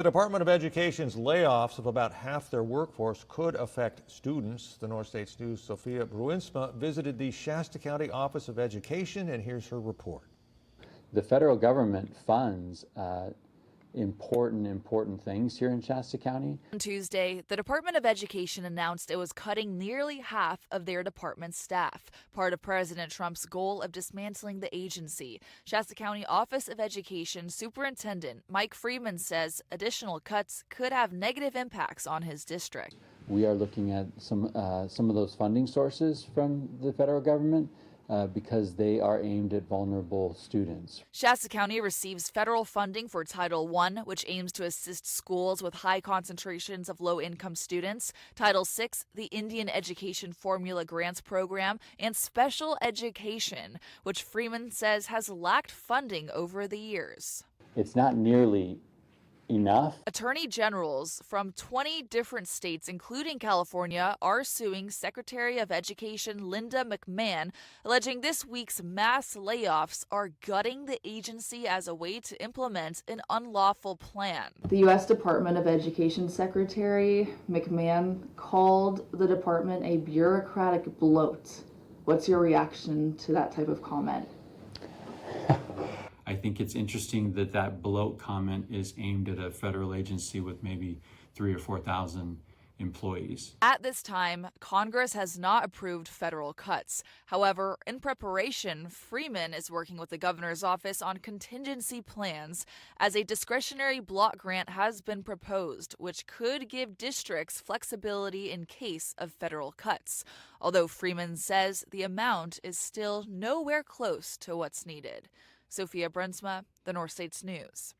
The Department of Education's layoffs of about half their workforce could affect students. The North States News' Sophia Bruinsma visited the Shasta County Office of Education, and here's her report. The federal government funds important things here in Shasta County. On Tuesday, the Department of Education announced it was cutting nearly half of their department's staff, part of President Trump's goal of dismantling the agency. Shasta County Office of Education Superintendent Mike Freeman says additional cuts could have negative impacts on his district. We are looking at some of those funding sources from the federal government because they are aimed at vulnerable students. Shasta County receives federal funding for Title I, which aims to assist schools with high concentrations of low-income students, Title VI, the Indian Education Formula Grants Program, and Special Education, which Freeman says has lacked funding over the years. It's not nearly enough. Attorney generals from 20 different states, including California, are suing Secretary of Education Linda McMahon, alleging this week's mass layoffs are gutting the agency as a way to implement an unlawful plan. The U.S. Department of Education Secretary McMahon called the department a bureaucratic bloat. What's your reaction to that type of comment? I think it's interesting that that bloat comment is aimed at a federal agency with maybe 3,000 or 4,000 employees. At this time, Congress has not approved federal cuts. However, in preparation, Freeman is working with the governor's office on contingency plans as a discretionary block grant has been proposed, which could give districts flexibility in case of federal cuts. Although Freeman says the amount is still nowhere close to what's needed. Sophia Bruinsma, the North States News.